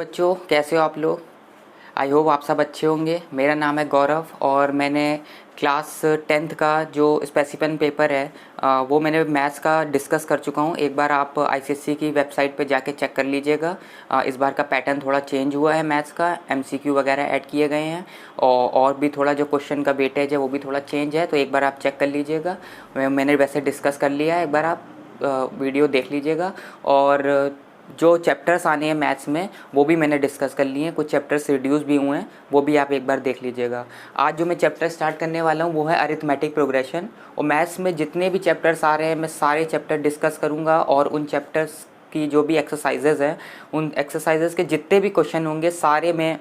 बच्चों, कैसे हो आप लोग। आई होप आप सब अच्छे होंगे। मेरा नाम है गौरव और मैंने क्लास 10th का जो स्पेसिफिक पेपर है वो मैंने मैथ्स का डिस्कस कर चुका हूँ। एक बार आप आईसीएसई की वेबसाइट पे जाके चेक कर लीजिएगा। इस बार का पैटर्न थोड़ा चेंज हुआ है, मैथ्स का एमसीक्यू वगैरह ऐड किए गए हैं और भी थोड़ा जो क्वेश्चन का वेटेज है वो भी थोड़ा चेंज है, तो एक बार आप चेक कर लीजिएगा। मैंने वैसे डिस्कस कर लिया है, एक बार आप वीडियो देख लीजिएगा। और जो चैप्टर्स आने हैं मैथ्स में वो भी मैंने डिस्कस कर लिए हैं, कुछ चैप्टर्स रिड्यूस भी हुए हैं, वो भी आप एक बार देख लीजिएगा। आज जो मैं चैप्टर स्टार्ट करने वाला हूँ वो है अरिथमेटिक प्रोग्रेशन। और मैथ्स में जितने भी चैप्टर्स आ रहे हैं मैं सारे चैप्टर डिस्कस करूँगा और उन चैप्टर्स की जो भी एक्सरसाइजेज़ हैं उन एक्सरसाइजेज़ के जितने भी क्वेश्चन होंगे सारे मैं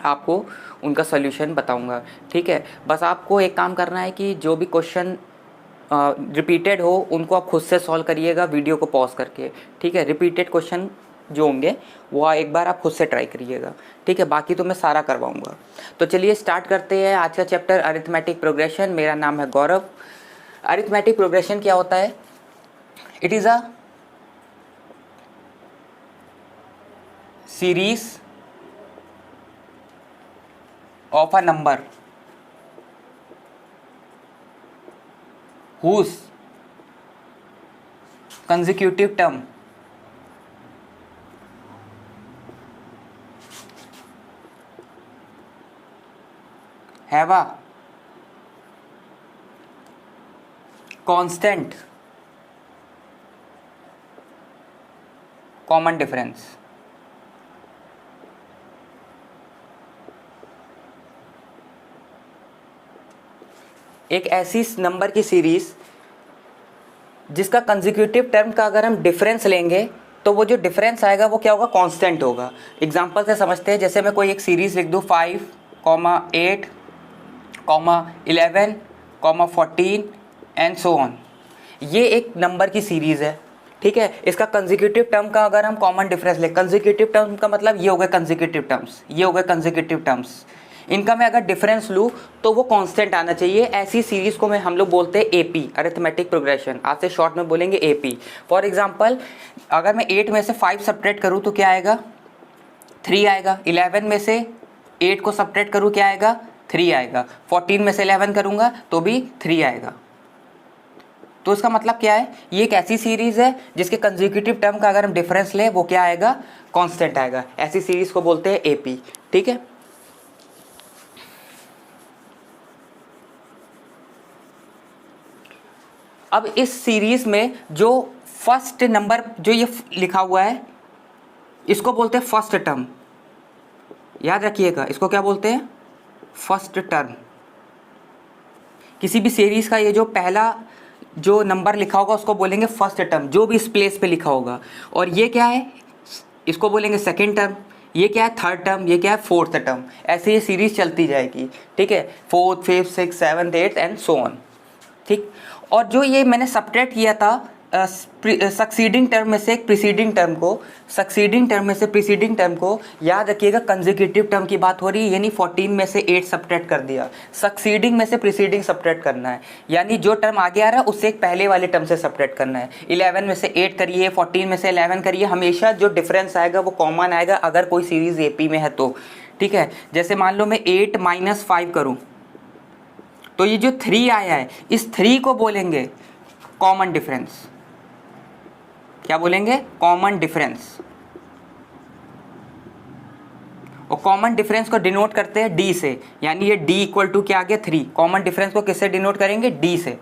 आपको उनका सोल्यूशन बताऊँगा। ठीक है, बस आपको एक काम करना है कि जो भी क्वेश्चन रिपीटेड हो उनको आप खुद से सॉल्व करिएगा वीडियो को पॉज करके। ठीक है, रिपीटेड क्वेश्चन जो होंगे वो एक बार आप खुद से ट्राई करिएगा। ठीक है, बाकी तो मैं सारा करवाऊंगा। तो चलिए स्टार्ट करते हैं आज का चैप्टर अरिथमेटिक प्रोग्रेशन। मेरा नाम है गौरव। अरिथमेटिक प्रोग्रेशन क्या होता है? It is a series of a number whose consecutive term have a constant common difference। एक ऐसी नंबर की सीरीज जिसका कंसेक्यूटिव टर्म का अगर हम डिफरेंस लेंगे तो वो जो डिफरेंस आएगा वो क्या होगा? कांस्टेंट होगा। एग्जांपल से समझते हैं, जैसे मैं कोई एक सीरीज लिख दूँ 5, 8, 11, 14 एंड सो ऑन। ये एक नंबर की सीरीज़ है। ठीक है, इसका कंसेक्यूटिव टर्म का अगर हम कॉमन डिफरेंस ले, कंसेक्यूटिव टर्म का मतलब ये हो गए कंसेक्यूटिव टर्म्स, ये हो गए कंसेक्यूटिव टर्म्स, इनका मैं अगर डिफरेंस लूँ तो वो कांस्टेंट आना चाहिए। ऐसी सीरीज को हम लोग बोलते हैं एपी, अरिथमेटिक प्रोग्रेशन। आज से शॉर्ट में बोलेंगे एपी। फॉर एग्जांपल, अगर मैं 8 में से 5 सब्ट्रैक्ट करूँ तो क्या आएगा? 3 आएगा। 11 में से 8 को सब्ट्रैक्ट करूँ क्या आएगा? 3 आएगा। 14 में से 11 करूँगा तो भी 3 आएगा। तो इसका मतलब क्या है? ये एक ऐसी सीरीज है जिसके कंसेक्यूटिव टर्म का अगर हम डिफरेंस ले वो क्या आएगा? कांस्टेंट आएगा। ऐसी सीरीज को बोलते हैं एपी। ठीक है, अब इस सीरीज में जो फर्स्ट नंबर जो ये लिखा हुआ है इसको बोलते हैं फर्स्ट टर्म। याद रखिएगा, इसको क्या बोलते हैं? First term. किसी भी सीरीज का ये जो पहला जो नंबर लिखा होगा उसको बोलेंगे फर्स्ट टर्म, जो भी इस प्लेस पे लिखा होगा। और ये क्या है? इसको बोलेंगे सेकेंड टर्म। ये क्या है? Third term. ये क्या है? Fourth term. ऐसे ये सीरीज चलती जाएगी। ठीक है, 4th, 5th, 6th, 7th, 8th and so on. ठीक, और जो ये मैंने सब्ट्रैक्ट किया था सक्सीडिंग टर्म में से प्रीसीडिंग टर्म को, सक्सीडिंग टर्म में से प्रीसीडिंग टर्म को, याद रखिएगा कंसेक्यूटिव टर्म की बात हो रही है, यानी 14 में से 8 सब्ट्रैक्ट कर दिया। सक्सीडिंग में से प्रीसीडिंग सब्ट्रैक्ट करना है, यानी जो टर्म आगे आ रहा है उससे एक पहले वाले टर्म से सब्ट्रैक्ट करना है। 11 में से 8 करिए, 14 में से 11 करिए, हमेशा जो डिफरेंस आएगा वो कॉमन आएगा अगर कोई सीरीज एपी में है तो। ठीक है, जैसे मान लो मैं 8 - 5 करूँ तो ये जो 3 आया है इस 3 को बोलेंगे कॉमन डिफरेंस। क्या बोलेंगे? Common difference. और कॉमन डिफरेंस को डिनोट करते हैं डी से, यानी ये डी इक्वल टू क्या आ गया? 3। कॉमन डिफरेंस को किससे डिनोट करेंगे? डी से।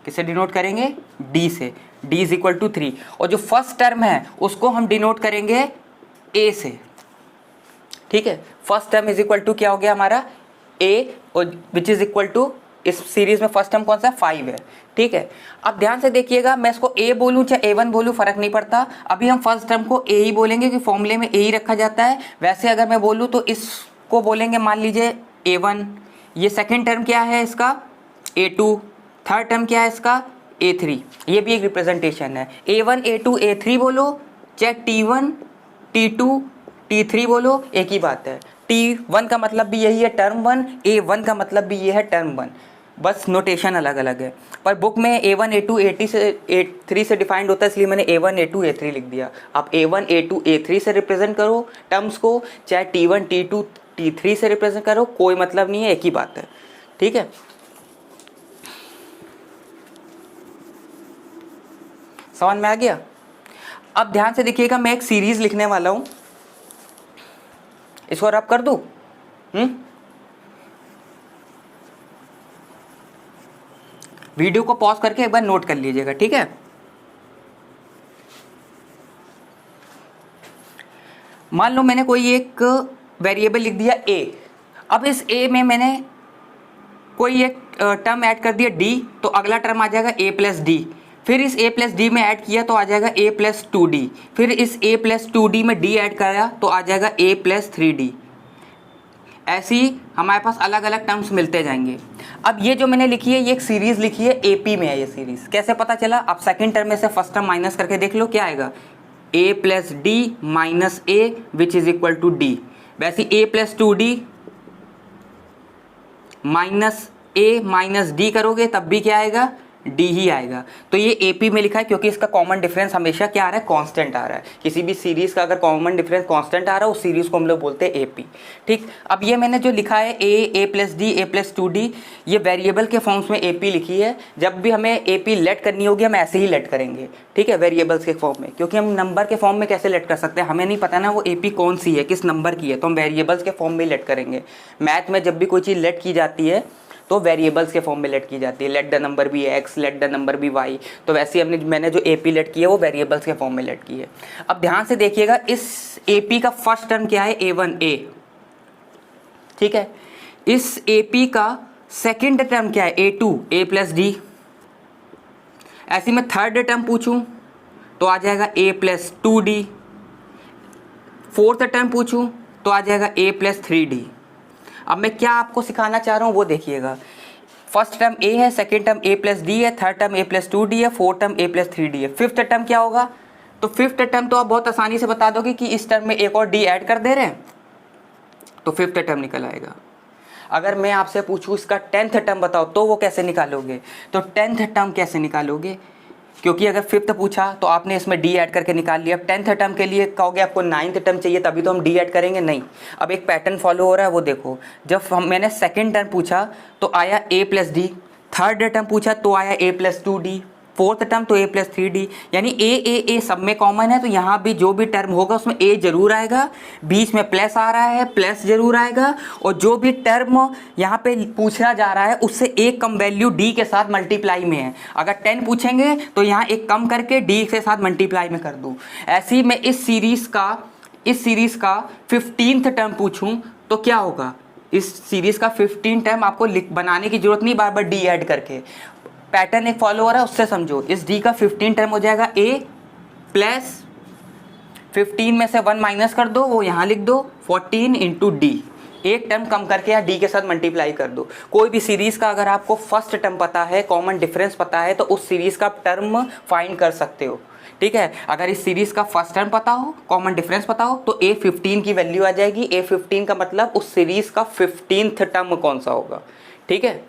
किससे डिनोट करेंगे? डी से। D is equal to 3। और जो फर्स्ट टर्म है उसको हम डिनोट करेंगे ए से। ठीक है, first term is equal to क्या हो गया हमारा? ए, और विच इज इक्वल टू, इस सीरीज में फर्स्ट टर्म कौन सा? 5 है। ठीक है, अब ध्यान से देखिएगा, मैं इसको ए बोलूं चाहे A1 बोलूं फर्क नहीं पड़ता। अभी हम फर्स्ट टर्म को ए ही बोलेंगे क्योंकि फॉर्मूले में ए ही रखा जाता है। वैसे अगर मैं बोलूं तो इसको बोलेंगे मान लीजिए A1। ये सेकेंड टर्म क्या है इसका? A2। थर्ड टर्म क्या है इसका? A3। ये भी एक रिप्रेजेंटेशन है। A1, A2, A3 बोलो, चाहे T1, T2, T3 बोलो, एक ही बात है। T1 का मतलब भी यही है टर्म 1, A1 का मतलब भी ये है टर्म 1। बस नोटेशन अलग अलग है, पर बुक में A1 A2 A3 से डिफाइंड होता है, इसलिए मैंने A1 A2 A3 लिख दिया। आप A1 A2 A3 से रिप्रेजेंट करो टर्म्स को, चाहे T1 T2 T3 से रिप्रेजेंट करो, कोई मतलब नहीं है, एक ही बात है। ठीक है, समझ में आ गया? अब ध्यान से देखिएगा, मैं एक सीरीज लिखने वाला हूं, इसको रब कर दूं। वीडियो को पॉज करके एक बार नोट कर लीजिएगा, ठीक है? मान लो मैंने कोई एक वेरिएबल लिख दिया a, अब इस a में मैंने कोई एक टर्म ऐड कर दिया d, तो अगला टर्म आ जाएगा a प्लस डी, फिर इस a प्लस डी में ऐड किया तो आ जाएगा a प्लस 2d, फिर इस a प्लस 2d में d ऐड कराया तो आ जाएगा a प्लस 3d। ऐसे ही हमारे पास अलग अलग टर्म्स मिलते जाएंगे। अब ये जो मैंने लिखी है, ये एक सीरीज लिखी है, AP में है ये सीरीज। कैसे पता चला? आप सेकंड टर्म में से फर्स्ट टर्म माइनस करके देख लो क्या आएगा, a plus d minus a which is equal to d। वैसे a plus 2d minus a minus d करोगे तब भी क्या आएगा, d ही आएगा। तो ये AP में लिखा है क्योंकि इसका कॉमन डिफरेंस हमेशा क्या आ रहा है, कांस्टेंट आ रहा है। किसी भी सीरीज का अगर कॉमन डिफरेंस कांस्टेंट आ रहा है उस सीरीज को हम लोग बोलते हैं AP। ठीक, अब ये मैंने जो लिखा है a plus D a plus 2d, ये वेरिएबल के फॉर्म्स में AP लिखी है। जब भी हमें AP लेट करनी होगी हम ऐसे ही लेट करेंगे, ठीक है, वेरिएबल्स के फॉर्म में, क्योंकि हम नंबर के फॉर्म में कैसे लेट कर सकते हैं, हमें नहीं पता ना वो AP कौन सी है, किस नंबर की है, तो हम वेरिएबल्स के फॉर्म में लेट करेंगे। मैथ में जब भी कोई चीज़ लेट की जाती है तो वेरिएबल्स के फॉर्म में लेट की जाती है, let the number be x, let the number be y। तो वैसे ही मैंने जो AP लेट की है वो वेरिएबल्स के फॉर्म में लेट की है। अब ध्यान से देखिएगा, इस AP का फर्स्ट टर्म क्या है, A1a, ठीक है। इस AP का सेकंड टर्म क्या है, A2 a प्लस डी। ऐसे मैं थर्ड टर्म पूछूं तो आ जाएगा a plus 2d, fourth term पूछूं तो आ जाएगा a प्लस 3d। अब मैं क्या आपको सिखाना चाह रहा हूँ वो देखिएगा। फर्स्ट टर्म a है, second term a plus D है, third term a plus 2d है, fourth term a plus 3d है। फिफ्थ टर्म क्या होगा, तो फिफ्थ टर्म तो आप बहुत आसानी से बता दोगे कि इस टर्म में एक और d ऐड कर दे रहे हैं तो फिफ्थ टर्म निकल आएगा। अगर मैं आपसे पूछूं इसका 10th टर्म बताओ तो वो कैसे निकालोगे, तो 10th टर्म कैसे निकालोगे, क्योंकि अगर फिफ्थ पूछा तो आपने इसमें डी ऐड करके निकाल लिया। अब 10th टर्म के लिए कहोगे आपको 9th टर्म चाहिए तभी तो हम डी ऐड करेंगे, नहीं। अब एक पैटर्न फॉलो हो रहा है वो देखो, जब मैंने सेकंड टर्म पूछा तो आया a plus D, third term पूछा तो आया a plus 2d, fourth term तो a प्लस 3d, यानी a सब में कॉमन है। तो यहाँ भी जो भी टर्म होगा उसमें a जरूर आएगा, बीच में प्लस आ रहा है प्लस जरूर आएगा, और जो भी टर्म यहाँ पे पूछा जा रहा है उससे एक कम वैल्यू d के साथ मल्टीप्लाई में है। अगर 10 पूछेंगे तो यहाँ एक कम करके d के साथ मल्टीप्लाई में कर दूँ। ऐसे ही मैं इस सीरीज़ का 15th टर्म पूछूँ तो क्या होगा, इस सीरीज़ का 15 टर्म आपको बनाने की जरूरत नहीं, बार बार d ऐड करके, पैटर्न एक फॉलो हो रहा है उससे समझो। इस d का 15 टर्म हो जाएगा a प्लस 15 में से 1 माइनस कर दो, वो यहाँ लिख दो 14 इंटू डी, एक टर्म कम करके यहाँ d के साथ मल्टीप्लाई कर दो। कोई भी सीरीज़ का अगर आपको फर्स्ट टर्म पता है, कॉमन डिफरेंस पता है, तो उस सीरीज़ का टर्म फाइंड कर सकते हो, ठीक है। अगर इस सीरीज़ का फर्स्ट टर्म पता हो, कॉमन डिफरेंस पता हो, तो a15 की वैल्यू आ जाएगी। a15 का मतलब उस सीरीज़ का 15th टर्म कौन सा होगा, ठीक है,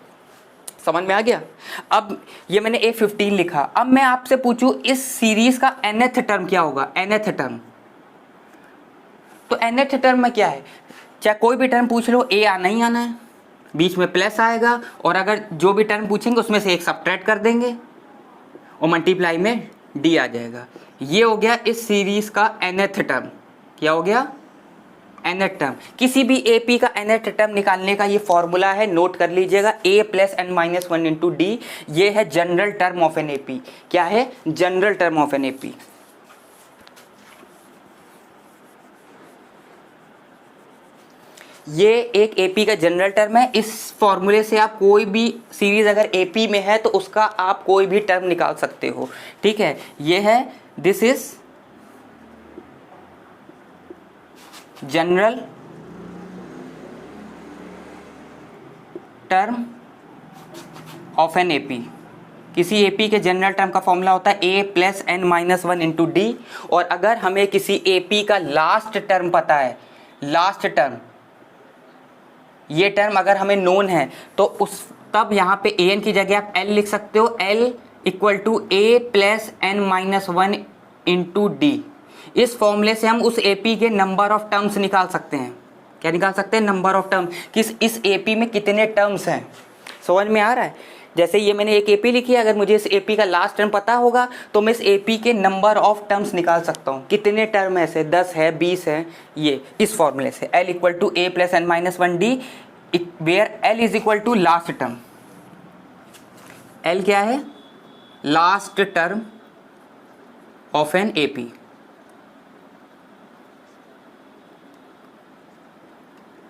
समझ में आ गया। अब ये मैंने a15 लिखा, अब मैं आपसे पूछूं इस सीरीज का nth टर्म क्या होगा, nth टर्म, तो nth टर्म में क्या है, चाहे कोई भी टर्म पूछ लो a आना ही आना है, बीच में प्लस आएगा, और अगर जो भी टर्म पूछेंगे उसमें से एक सब्ट्रैक्ट कर देंगे और मल्टीप्लाई में d आ जाएगा। ये हो गया इस सीरीज का nth टर्म, क्या हो गया, nth टर्म। किसी भी AP का nth टर्म निकालने का ये फॉर्मूला है, नोट कर लीजिएगा, a plus n minus 1 into d. ये है general term of an AP। क्या है, general term of an AP। ये एक AP का जनरल टर्म है। इस फॉर्मूले से आप कोई भी सीरीज अगर AP में है तो उसका आप कोई भी टर्म निकाल सकते हो, ठीक है। ये है, this is general term of an AP। किसी AP के जनरल टर्म का फॉर्मूला होता है a plus n minus 1 into d. और अगर हमें किसी AP का लास्ट टर्म पता है, लास्ट टर्म, ये टर्म अगर हमें नोन है तो उसका तब यहाँ पे ए एन की जगह आप एल लिख सकते हो, L equal to A plus N minus one into d. इस फॉर्मूले से हम उस एपी के नंबर ऑफ टर्म्स निकाल सकते हैं। क्या निकाल सकते हैं? नंबर ऑफ टर्म, किस इस एपी में कितने टर्म्स हैं। समझ में आ रहा है? जैसे ये मैंने एक एपी लिखी है, अगर मुझे इस एपी का लास्ट टर्म पता होगा तो मैं इस एपी के नंबर ऑफ टर्म्स निकाल सकता हूँ। कितने टर्म ऐसे 10 है, 20 है, ये इस फॉर्मूले से L equal to A plus N minus one d, where L is equal to last term. L क्या है? Last term of an AP.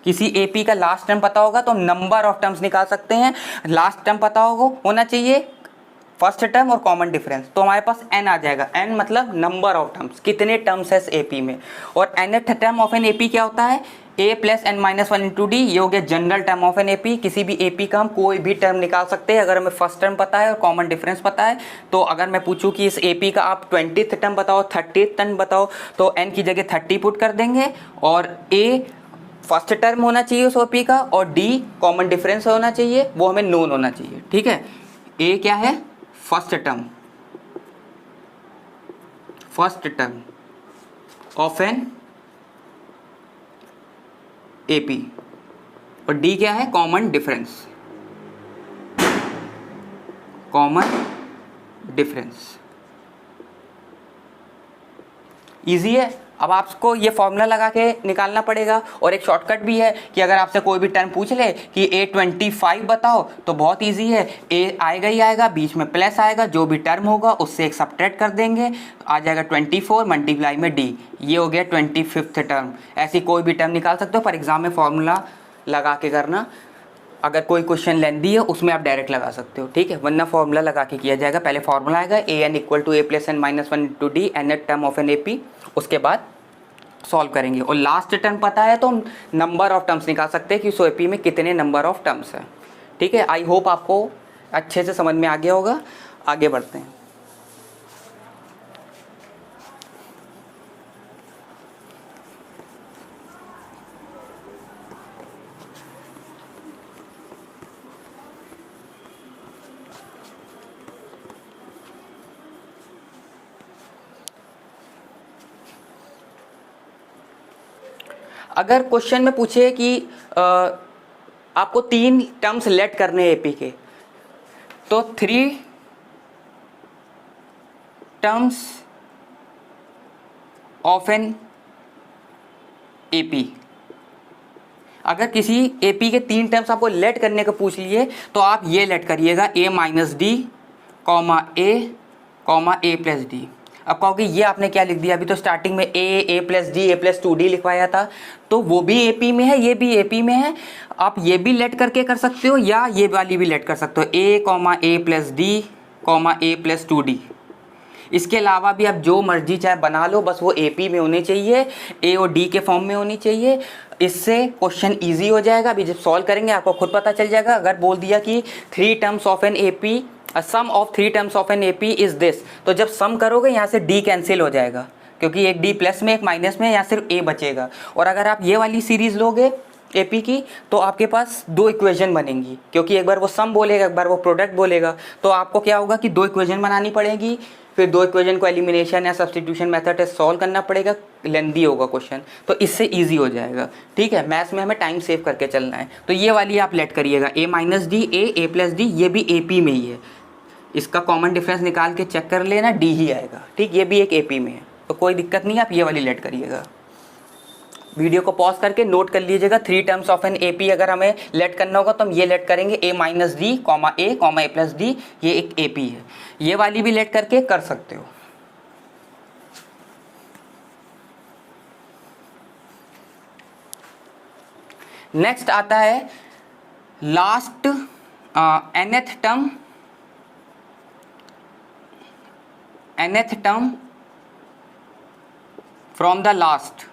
किसी एपी का लास्ट टर्म पता होगा तो हम नंबर ऑफ टर्म्स निकाल सकते हैं। लास्ट टर्म पता होना चाहिए, फर्स्ट टर्म और कॉमन डिफरेंस, तो हमारे पास n आ जाएगा। n मतलब नंबर ऑफ टर्म्स, कितने टर्म्स है इस एपी में। और nth term of an AP क्या होता है? a plus N minus one into d. ये हो गया general term of an AP. किसी भी एपी का हम कोई भी टर्म निकाल सकते हैं अगर हमें फर्स्ट टर्म पता है और कॉमन डिफरेंस पता है। तो अगर मैं पूछूं कि इस एपी का आप 20th टर्म बताओ, 30th टर्म बताओ, तो n की जगह 30 पुट कर देंगे और a फर्स्ट टर्म होना चाहिए उस ओपी का और डी कॉमन डिफरेंस होना चाहिए, वो हमें नोन होना चाहिए। ठीक है, ए क्या है? First term of an AP और डी क्या है? Common difference. इजी है। अब आपको ये फॉर्मूला लगा के निकालना पड़ेगा। और एक शॉर्टकट भी है कि अगर आपसे कोई भी टर्म पूछ ले कि A25 बताओ तो बहुत इजी है, ए आएगा ही आएगा, बीच में प्लस आएगा, जो भी टर्म होगा उससे एक सब्ट्रैक्ट कर देंगे, आ जाएगा 24 मल्टीप्लाई में डी, ये हो गया 25th टर्म। ऐसी कोई भी टर्म निकाल सकते हो, पर एग्जाम में फॉर्मूला लगा के करना। अगर कोई क्वेश्चन लेंदी है उसमें आप डायरेक्ट लगा सकते हो, ठीक है, वरना फॉर्मूला लगा के किया जाएगा। पहले फॉर्मूला आएगा A N equal to A plus N minus one into D, N term of an A P, उसके बाद सॉल्व करेंगे। और लास्ट टर्म पता है तो हम नंबर ऑफ टर्म्स निकाल सकते हैं कि उस एपी में कितने नंबर ऑफ टर्म्स हैं। ठीक है, आई होप आपको अच्छे से समझ में आ गया होगा। आगे बढ़ते हैं। अगर क्वेश्चन में पूछे कि आपको 3 टर्म्स लेट करने एपी के, तो 3 टर्म्स ऑफ एन एपी। अगर किसी एपी के 3 टर्म्स आपको लेट करने को पूछ लिए तो आप ये लेट करिएगा a minus D comma A plus D. अब कहोगे ये आपने क्या लिख दिया, अभी तो स्टार्टिंग में ए plus D, A plus 2d लिखवाया था, तो वो भी एपी में है, ये भी एपी में है। आप ये भी लेट करके कर सकते हो या ये वाली भी लेट कर सकते हो, A plus D A plus 2d। इसके अलावा भी आप जो मर्जी चाहे बना लो, बस वो एपी में होने चाहिए, ए और डी के फॉर्म में होनी चाहिए। इससे क्वेश्चन इजी हो जाएगा। अभी जब सॉल्व करेंगे आपको खुद पता चल जाएगा। अगर बोल दिया कि 3 terms of an AP, sum of 3 terms of an AP is this, तो जब सम करोगे यहाँ से डी कैंसिल हो जाएगा, क्योंकि एक डी प्लस में एक माइनस में, यहाँ सिर्फ ए बचेगा। और अगर आप ये वाली सीरीज लोगे एपी की तो आपके पास 2 इक्वेशन बनेंगी, क्योंकि एक बार वो सम बोलेगा, एक बार वो प्रोडक्ट बोलेगा, तो आपको क्या होगा कि 2 इक्वेशन बनानी पड़ेगी। फिर 2 इक्वेशन को एलिमिनेशन या सब्स्टिट्यूशन मेथड से सॉल्व करना पड़ेगा, लेंदी होगा क्वेश्चन, तो इससे इजी हो जाएगा। ठीक है, मैथ्स में हमें टाइम सेव करके चलना है। तो ये वाली आप लेट करिएगा, A minus D A plus D, ये भी एपी में ही है। इसका कॉमन डिफरेंस निकाल के चेक कर लेना, डी ही आएगा। ठीक, ये भी एक एपी में है, तो कोई दिक्कत नहीं है, आप ये वाली लेट करिएगा। वीडियो को पॉज करके नोट कर लीजिएगा, 3 टर्म्स ऑफ एन एपी अगर हमें लेट करना होगा तो हम ये लेट करेंगे, A minus D A plus D, ये एक एपी है। ये वाली भी लेट करके कर सकते हो। नेक्स्ट आता है last nth term from the last.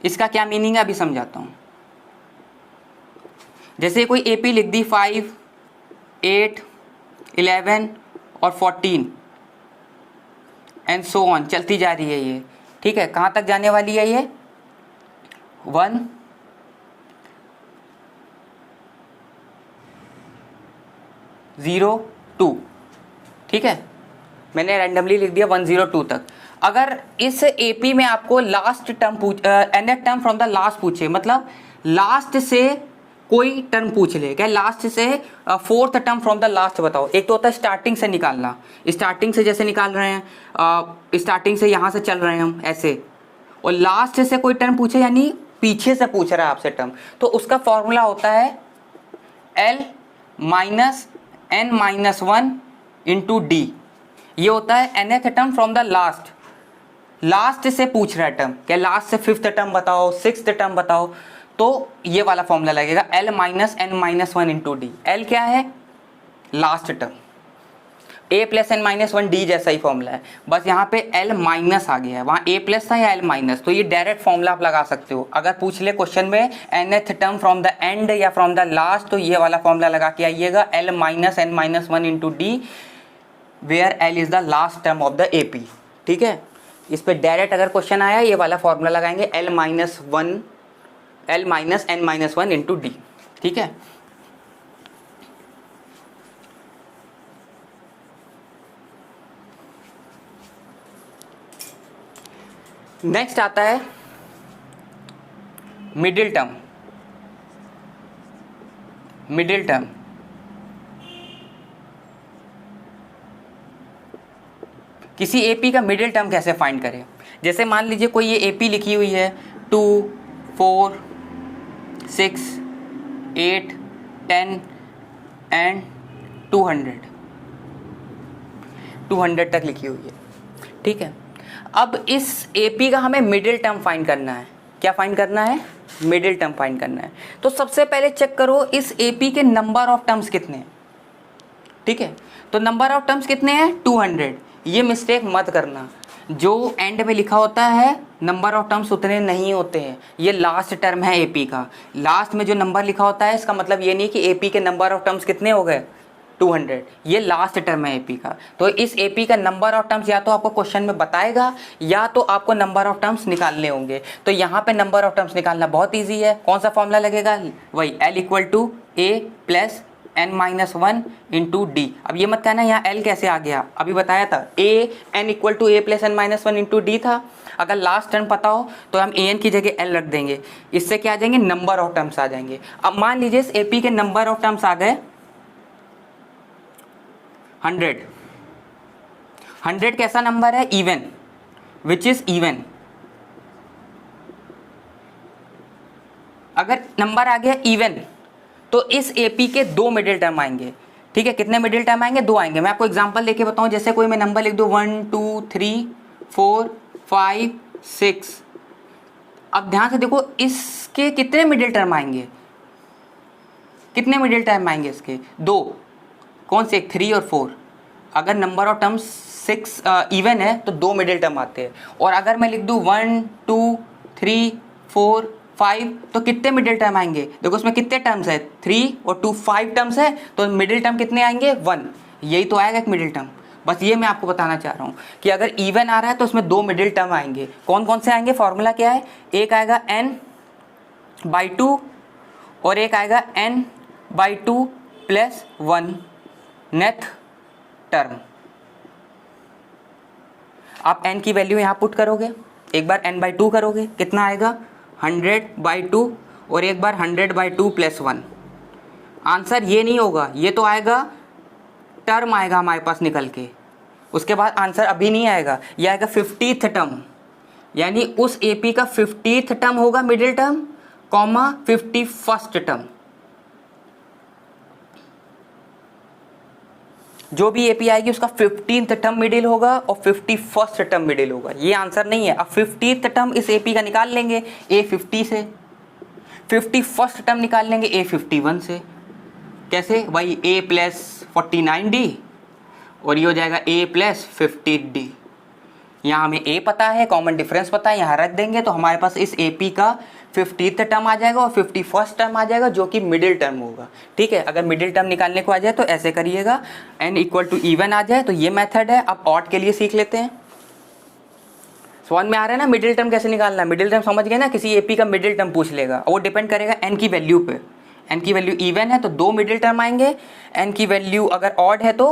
इसका क्या मीनिंग है अभी समझाता हूं। जैसे कोई एपी लिख दी 5, 8, 11 और 14 एंड सो ऑन, चलती जा रही है ये। ठीक है, कहां तक जाने वाली है ये? 1 102, ठीक है, मैंने रैंडमली लिख दिया 102 तक। अगर इस एपी में आपको last term nth term from the last पूछे, मतलब लास्ट से कोई टर्म पूछ ले, क्या लास्ट से fourth term from the last बताओ। एक तो होता है स्टार्टिंग से निकालना, स्टार्टिंग से जैसे निकाल रहे हैं, स्टार्टिंग से यहाँ से चल रहे हैं हम ऐसे, और लास्ट से कोई टर्म पूछे यानी पीछे से पूछ रहा है आपसे टर्म, तो उसका फॉर्मूला होता है L minus n minus 1 into d. ये होता है nth term from the last, last से पूछ रहा है टर्म, क्या लास्ट से फिफ्थ टर्म बताओ, सिक्स्थ टर्म बताओ, तो ये वाला फॉर्मूला लगेगा L minus n minus 1 into D. L क्या है, last term, a plus n minus 1 D जैसा ही फॉर्मूला है, बस यहाँ पे L माइनस आ गया है, वहाँ a प्लस था या L माइनस, तो ये डायरेक्ट फॉर्मूला आप लगा सकते हो। अगर पूछ ले क्वेश्चन में nth term from the end या फ्रॉम द लास्ट, तो ये वाला फॉर्मूला लगा के आइएगा L minus n minus 1 into d, where L is the last term of the AP, ठीक है। इस पे डायरेक्ट अगर क्वेश्चन आया ये वाला फॉर्मूला लगाएंगे L minus n minus 1 into D, ठीक है। नेक्स्ट आता है मिडिल टर्म। मिडिल टर्म किसी एपी का मिडिल टर्म कैसे फाइंड करें। जैसे मान लीजिए कोई ये एपी लिखी हुई है 2, 4, 6, 8, 10 एंड 200 तक लिखी हुई है, ठीक है। अब इस एपी का हमें मिडिल टर्म फाइंड करना है। क्या फाइंड करना है, मिडिल टर्म फाइंड करना है। तो सबसे पहले चेक करो इस एपी के नंबर ऑफ टर्म्स कितने हैं, ठीक है। तो नंबर ऑफ टर्म्स कितने हैं, 200। ये मिस्टेक मत करना, जो एंड में लिखा होता है नंबर ऑफ टर्म्स उतने नहीं होते हैं। ये लास्ट टर्म है एपी का, लास्ट में जो नंबर लिखा होता है इसका मतलब ये नहीं कि एपी के नंबर ऑफ टर्म्स कितने हो गए, 200। ये लास्ट टर्म है एपी का। तो इस एपी का नंबर ऑफ टर्म्स या तो आपको क्वेश्चन में बताएगा या तो आपको नंबर ऑफ टर्म्स निकालने होंगे। तो यहाँ पे नंबर ऑफ टर्म्स निकालना बहुत ईजी है। कौन सा फॉर्मूला लगेगा, वही L equal to A plus n minus 1 into D. अब ये मत कहना यहाँ L कैसे आ गया, अभी बताया था A n equal to A plus n minus 1 into D था। अगर लास्ट टर्म पता हो तो हम an की जगह L रख देंगे, इससे क्या आ जाएंगे, नंबर ऑफ टर्म्स आ जाएंगे। अब मान लीजिए इस AP के नंबर ऑफ टर्म्स आ गए 100 कैसा नंबर है, इवन, विच इज इवन। अगर नंबर आ गया इवन तो इस एपी के 2 मिडिल टर्म आएंगे, ठीक है। कितने मिडिल टर्म आएंगे, 2 आएंगे। मैं आपको एग्जांपल लेके बताऊं, जैसे कोई मैं नंबर लिख दूं 1 2 3 4 5 6। अब ध्यान से देखो इसके कितने मिडिल टर्म आएंगे, कितने मिडिल टर्म आएंगे इसके, 2। कौन से, 3 और 4। अगर नंबर ऑफ टर्म्स 6 इवन है तो 2 मिडिल टर्म आते हैं। और अगर मैं लिख दूं 1 2 3 4 5 तो कितने मिडिल टर्म आएंगे, देखो उसमें कितने टर्म्स है, 3 और 2 5 टर्म्स है, तो मिडिल टर्म कितने आएंगे, 1। यही तो आएगा एक मिडिल टर्म। बस ये मैं आपको बताना चाह रहा हूँ कि अगर इवन आ रहा है तो उसमें 2 मिडिल टर्म आएंगे। कौन कौन से आएंगे, फॉर्मूला क्या है, एक आएगा n/2 और एक आएगा n/2 प्लस 1 नेथ टर्म। आप n की वैल्यू यहाँ पुट करोगे, एक बार n/2 करोगे, कितना आएगा 100/2 और एक बार 100/2 प्लस 1। आंसर ये नहीं होगा, ये तो आएगा टर्म आएगा हमारे पास निकल के, उसके बाद आंसर अभी नहीं आएगा। ये आएगा 50th टर्म, यानी उस एपी का 50th टर्म होगा middle term, comma 51st term. जो भी एपी आएगी उसका 15th टर्म मिडिल होगा और 51st टर्म मिडिल होगा। ये आंसर नहीं है। अब 50th टर्म इस एपी का निकाल लेंगे A50 से, 51st टर्म निकाल लेंगे A51 से। कैसे, वही A प्लस 49D और ये हो जाएगा A प्लस 50D। यहाँ हमें A पता है, कॉमन डिफरेंस पता है, यहाँ रख देंगे तो हमारे पास इस AP का 50th टर्म आ जाएगा और 51st टर्म आ जाएगा जो कि मिडिल टर्म होगा, ठीक है। अगर मिडिल टर्म निकालने को आ जाए तो ऐसे करिएगा, n इक्वल टू इवन आ जाए तो ये मेथड है। अब ऑड के लिए सीख लेते हैं। समझ में आ रहा है ना मिडिल टर्म कैसे निकालना है। मिडिल टर्म समझ गए ना, किसी एपी का मिडिल टर्म पूछ लेगा और वो डिपेंड करेगा n की वैल्यू पे। एन की वैल्यू इवन है तो 2 मिडिल टर्म आएंगे, एन की वैल्यू अगर ऑड है तो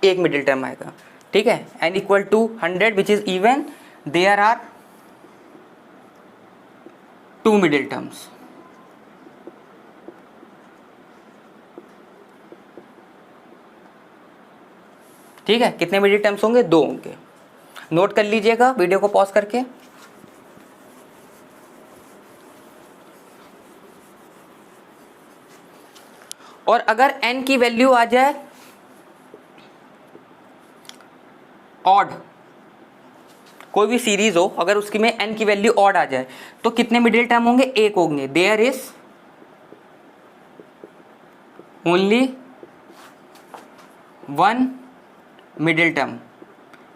1 मिडिल टर्म आएगा। ठीक है, n equal to 100 which is even, there are 2 middle terms. ठीक है, कितने मिडिल टर्म्स होंगे? 2 होंगे। नोट कर लीजिएगा वीडियो को पॉज करके। और अगर n की वैल्यू आ जाए ऑड, कोई भी सीरीज हो अगर उसकी में n की वैल्यू ऑड आ जाए तो कितने मिडिल टर्म होंगे? 1 होंगे। There is only 1 middle term,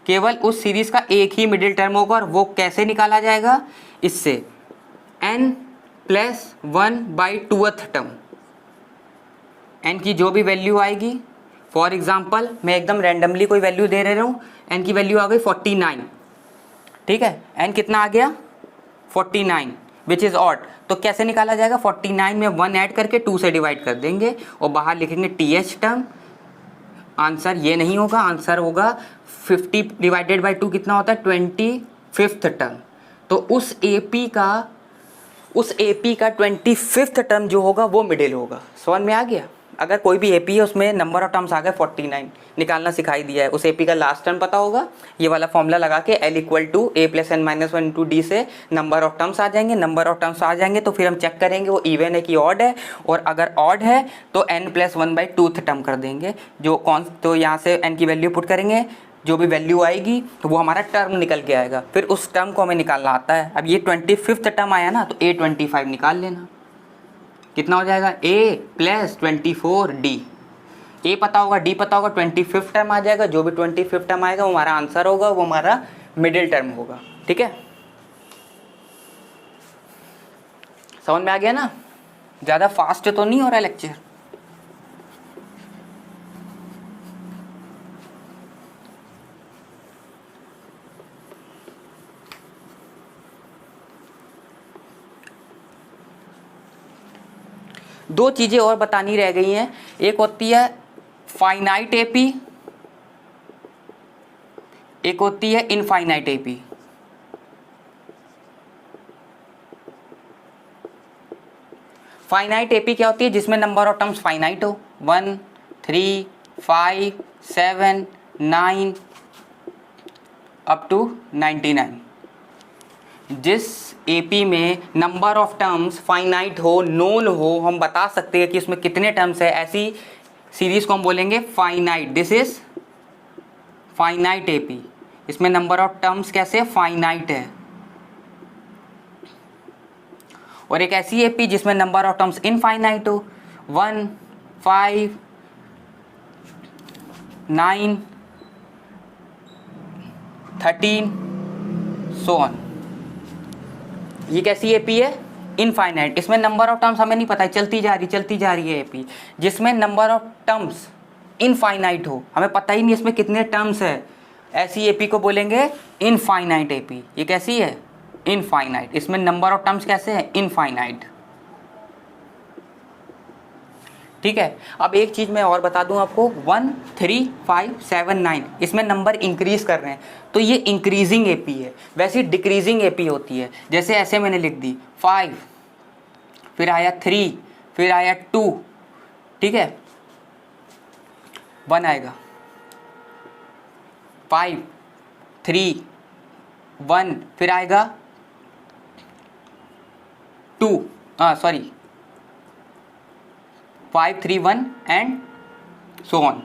केवल उस सीरीज का एक ही मिडिल टर्म होगा। और वो कैसे निकाला जाएगा? इससे n plus 1/2th term, n की जो भी वैल्यू आएगी, फॉर एग्जाम्पल मैं एकदम रैंडमली कोई वैल्यू दे रहा हूँ, n की वैल्यू आ गई 49। ठीक है, n कितना आ गया? 49 विच इज ऑड। तो कैसे निकाला जाएगा? 49 में 1 ऐड करके 2 से डिवाइड कर देंगे और बाहर लिखेंगे th टर्म। आंसर ये नहीं होगा, आंसर होगा 50 डिवाइडेड बाई 2 कितना होता है? 25th term. तो उस AP का 25th टर्म जो होगा वो मिडिल होगा। समझ में आ गया? अगर कोई भी AP है उसमें नंबर ऑफ टर्म्स आ गए 49, निकालना सिखाई दिया है, उस AP का लास्ट टर्म पता होगा, ये वाला फॉर्मूला लगा के L equal to A plus n minus 1 into D से नंबर ऑफ टर्म्स आ जाएंगे। नंबर ऑफ टर्म्स आ जाएंगे तो फिर हम चेक करेंगे वो इवन है कि ऑड है, और अगर ऑड है तो n प्लस 1/2th टर्म कर देंगे। तो यहाँ से n की वैल्यू पुट करेंगे, जो भी वैल्यू आएगी तो वो हमारा टर्म निकल के आएगा। फिर उस टर्म को हमें निकालना आता है। अब ये 25th टर्म आया ना, तो A25 निकाल लेना। कितना हो जाएगा? A plus 24D। A पता होगा, D पता होगा, 25th टर्म आ जाएगा। जो भी 25th टर्म आएगा वो हमारा आंसर होगा, वो हमारा मिडिल टर्म होगा। ठीक है, समझ में आ गया ना? ज़्यादा फास्ट तो नहीं हो रहा है लेक्चर? दो चीज़ें और बतानी रह गई हैं। एक होती है फाइनाइट AP, एक होती है इनफाइनाइट AP। फाइनाइट AP क्या होती है? जिसमें नंबर ऑफ टर्म्स फाइनाइट हो, 1 3 5 7 9 अप टू 99। जिस AP में नंबर ऑफ टर्म्स फाइनाइट हो, नोन हो, हम बता सकते हैं कि उसमें कितने टर्म्स है, ऐसी सीरीज को हम बोलेंगे finite. This is finite AP। इसमें नंबर ऑफ टर्म्स कैसे? फाइनाइट है। और एक ऐसी AP जिसमें नंबर ऑफ टर्म्स इनफाइनाइट हो, 1 5 9 13 सो ऑन। ये कैसी AP है? इनफाइनाइट। इसमें नंबर ऑफ टर्म्स हमें नहीं पता है, चलती जा रही है AP। जिसमें नंबर ऑफ टर्म्स इनफाइनाइट हो, हमें पता ही नहीं इसमें कितने टर्म्स है, ऐसी AP को बोलेंगे इनफाइनाइट AP। ये कैसी है? इनफाइनाइट। इसमें नंबर ऑफ टर्म्स कैसे है? इनफाइनाइट। ठीक है, अब एक चीज़ मैं और बता दूं आपको, 1 3 5 7 9 इसमें नंबर इंक्रीज कर रहे हैं तो ये इंक्रीजिंग AP है। वैसे डिक्रीजिंग AP होती है, जैसे ऐसे मैंने लिख दी 5, फिर आया 3, फिर आया 2, ठीक है, 1 आएगा, 5 3 1, फिर आएगा 2 5 3 1 एंड सो ऑन,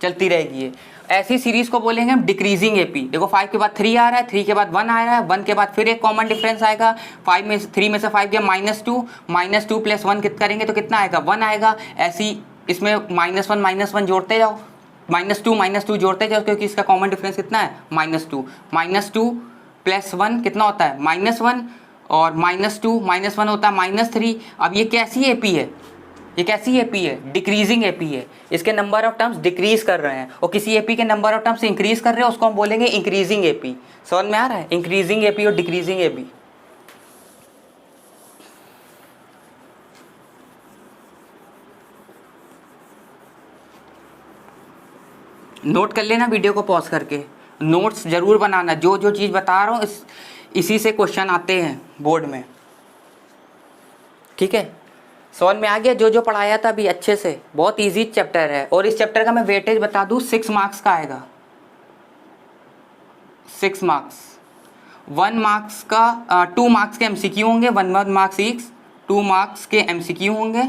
चलती रहेगी ये। ऐसी सीरीज को बोलेंगे हम डिक्रीजिंग AP। देखो 5 के बाद 3 आ रहा है, 3 के बाद 1 आ रहा है, 1 के बाद फिर एक कॉमन डिफरेंस आएगा, 3 में से 5 गया -2 प्लस 1 करेंगे तो कितना आएगा? 1 आएगा। ऐसी इसमें -1 जोड़ते जाओ, -2 जोड़ते जाओ, क्योंकि इसका कॉमन डिफरेंस कितना है? -2 प्लस 1 कितना होता है? -1, और -2 -1 होता है -3। अब ये कैसी AP है? ये कैसी AP है? डिक्रीजिंग AP है। इसके नंबर ऑफ टर्म्स डिक्रीज कर रहे हैं, और किसी AP के नंबर ऑफ टर्म्स इंक्रीज कर रहे हैं उसको हम बोलेंगे इंक्रीजिंग AP। समझ में आ रहा है? इंक्रीजिंग AP और डिक्रीजिंग AP। नोट कर लेना वीडियो को पॉज करके, नोट्स ज़रूर बनाना, जो जो चीज़ बता रहा हूँ इसी से क्वेश्चन आते हैं बोर्ड में, ठीक है। समझ में आ गया जो जो पढ़ाया था अभी अच्छे से, बहुत इजी चैप्टर है। और इस चैप्टर का मैं वेटेज बता दूँ 6 मार्क्स का आएगा, 6 मार्क्स। 1 मार्क्स का 2 मार्क्स के MCQ होंगे, 1 मार्क्स ईच, 2 मार्क्स के MCQ होंगे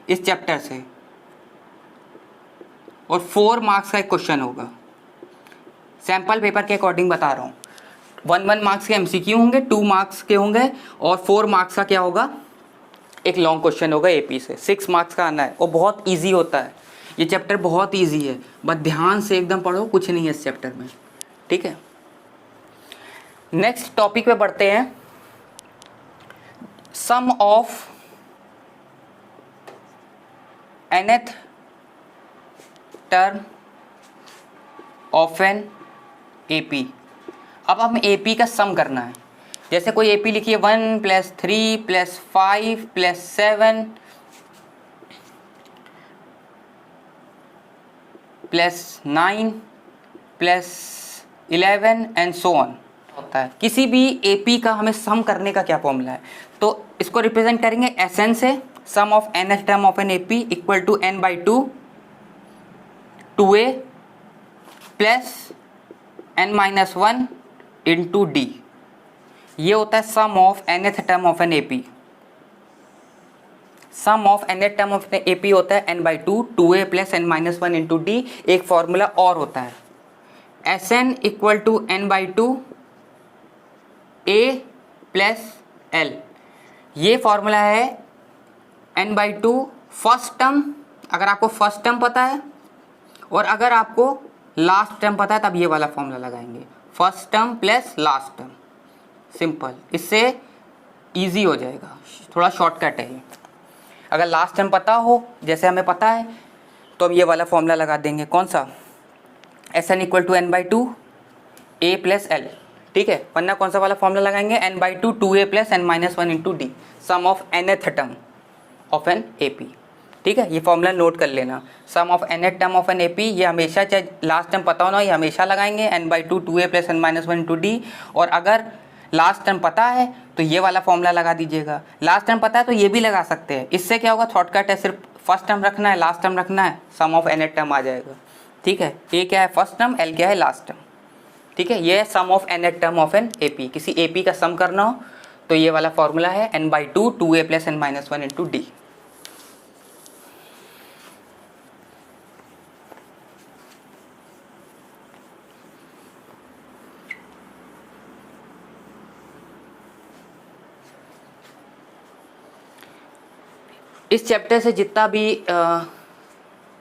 इस चैप्टर से, और 4 मार्क्स का एक क्वेश्चन होगा। सैम्पल पेपर के अकॉर्डिंग बता रहा हूँ। 1 मार्क्स के MCQ होंगे, 2 मार्क्स के होंगे, और 4 मार्क्स का क्या होगा, एक लॉन्ग क्वेश्चन होगा AP से। 6 मार्क्स का आना है और बहुत ईजी होता है ये चैप्टर, बहुत ईजी है, बस ध्यान से एकदम पढ़ो, कुछ नहीं है इस चैप्टर में, ठीक है। नेक्स्ट टॉपिक पे बढ़ते हैं। Sum of nth term of an AP। अब हमें AP का सम करना है। जैसे कोई AP लिखिए 1 + 3 + 5 + 7 + 9 + 11 एंड सो ऑन होता है। किसी भी AP का हमें सम करने का क्या फॉर्मूला है, तो इसको रिप्रेजेंट करेंगे SN से। Sum of nth term of an AP equal to n/2 2a plus n-1 into d। ये होता है sum of nth term of an AP। Sum of nth term of an AP होता है n/2 2a plus n-1 into d। एक formula और होता है Sn equal to n/2 a plus l। ये फॉर्मूला है n/2 फर्स्ट टर्म, अगर आपको फर्स्ट टर्म पता है, और अगर आपको लास्ट टर्म पता है तब ये वाला फॉर्मूला लगाएंगे, first term plus last term. Simple, इससे इजी हो जाएगा, थोड़ा शॉर्टकट है ये। अगर लास्ट टर्म पता हो, जैसे हमें पता है, तो हम ये वाला फॉर्मूला लगा देंगे। कौन सा, Sn equal to n/2 a plus l, ठीक है। वरना कौन सा वाला फॉर्मूला लगाएंगे, n/2 2a plus n-1 into d, sum of nth term of an AP, ठीक है। ये फॉर्मूला नोट कर लेना, sum of nth term of an AP। ये हमेशा, चाहे लास्ट टर्म पता हो ना, ये हमेशा लगाएंगे n/2 2a plus n-1 into d। और अगर लास्ट टर्म पता है तो ये वाला फॉर्मूला लगा दीजिएगा। लास्ट टर्म पता है तो ये भी लगा सकते हैं। इससे क्या होगा, शॉर्टकट है, सिर्फ फर्स्ट टर्म रखना है, लास्ट टर्म रखना है, सम ऑफ nth टर्म आ जाएगा, ठीक है। a क्या है फर्स्ट टर्म, l क्या है लास्ट टर्म, ठीक है। ये है sum of nth term of an AP। किसी AP का सम करना हो तो ये वाला फॉर्मूला है n/2 2a plus n-1 into d। इस चैप्टर से जितना भी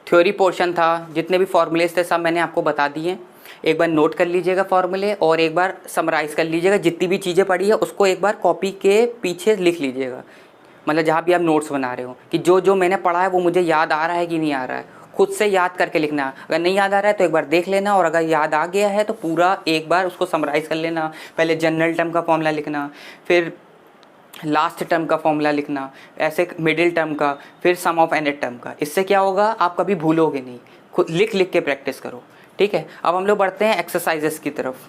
थ्योरी पोर्शन था, जितने भी फॉर्मूलेस थे, सब मैंने आपको बता दिए। एक बार नोट कर लीजिएगा फॉर्मूले, और एक बार समराइज़ कर लीजिएगा। जितनी भी चीज़ें पढ़ी है उसको एक बार कॉपी के पीछे लिख लीजिएगा, मतलब जहाँ भी आप नोट्स बना रहे हो, कि जो जो मैंने पढ़ा है वो मुझे याद आ रहा है कि नहीं आ रहा है। खुद से याद करके लिखना, अगर नहीं याद आ रहा है तो एक बार देख लेना, और अगर याद आ गया है तो पूरा एक बार उसको समराइज़ कर लेना। पहले जनरल टर्म का फॉर्मूला लिखना, फिर लास्ट टर्म का फॉर्मूला लिखना, ऐसे मिडिल टर्म का, फिर सम ऑफ nth टर्म का। इससे क्या होगा, आप कभी भूलोगे नहीं, खुद लिख लिख के प्रैक्टिस करो, ठीक है। अब हम लोग बढ़ते हैं एक्सरसाइजेस की तरफ।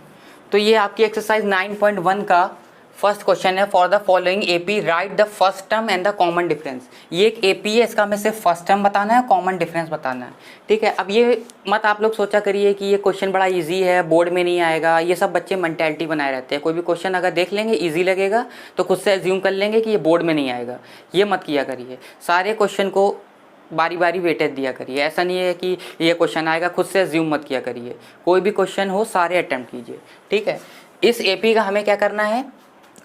तो ये आपकी एक्सरसाइज 9.1 का फर्स्ट क्वेश्चन है। For the following AP right the first term and the common difference. ये एक AP है, इसका हमें सिर्फ फर्स्ट टर्म बताना है, कॉमन डिफरेंस बताना है, ठीक है। अब ये मत आप लोग सोचा करिए कि ये क्वेश्चन बड़ा इजी है, बोर्ड में नहीं आएगा। ये सब बच्चे मेंटालिटी बनाए रहते हैं, कोई भी क्वेश्चन अगर देख लेंगे इजी लगेगा तो खुद से एज्यूम कर लेंगे कि ये बोर्ड में नहीं आएगा। ये मत किया करिए, सारे क्वेश्चन को बारी बारी वेटेज दिया करिए। ऐसा नहीं है कि ये क्वेश्चन आएगा, खुद से एज्यूम मत किया करिए। कोई भी क्वेश्चन हो सारे अटेम्प्ट कीजिए, ठीक है। इस AP का हमें क्या करना है,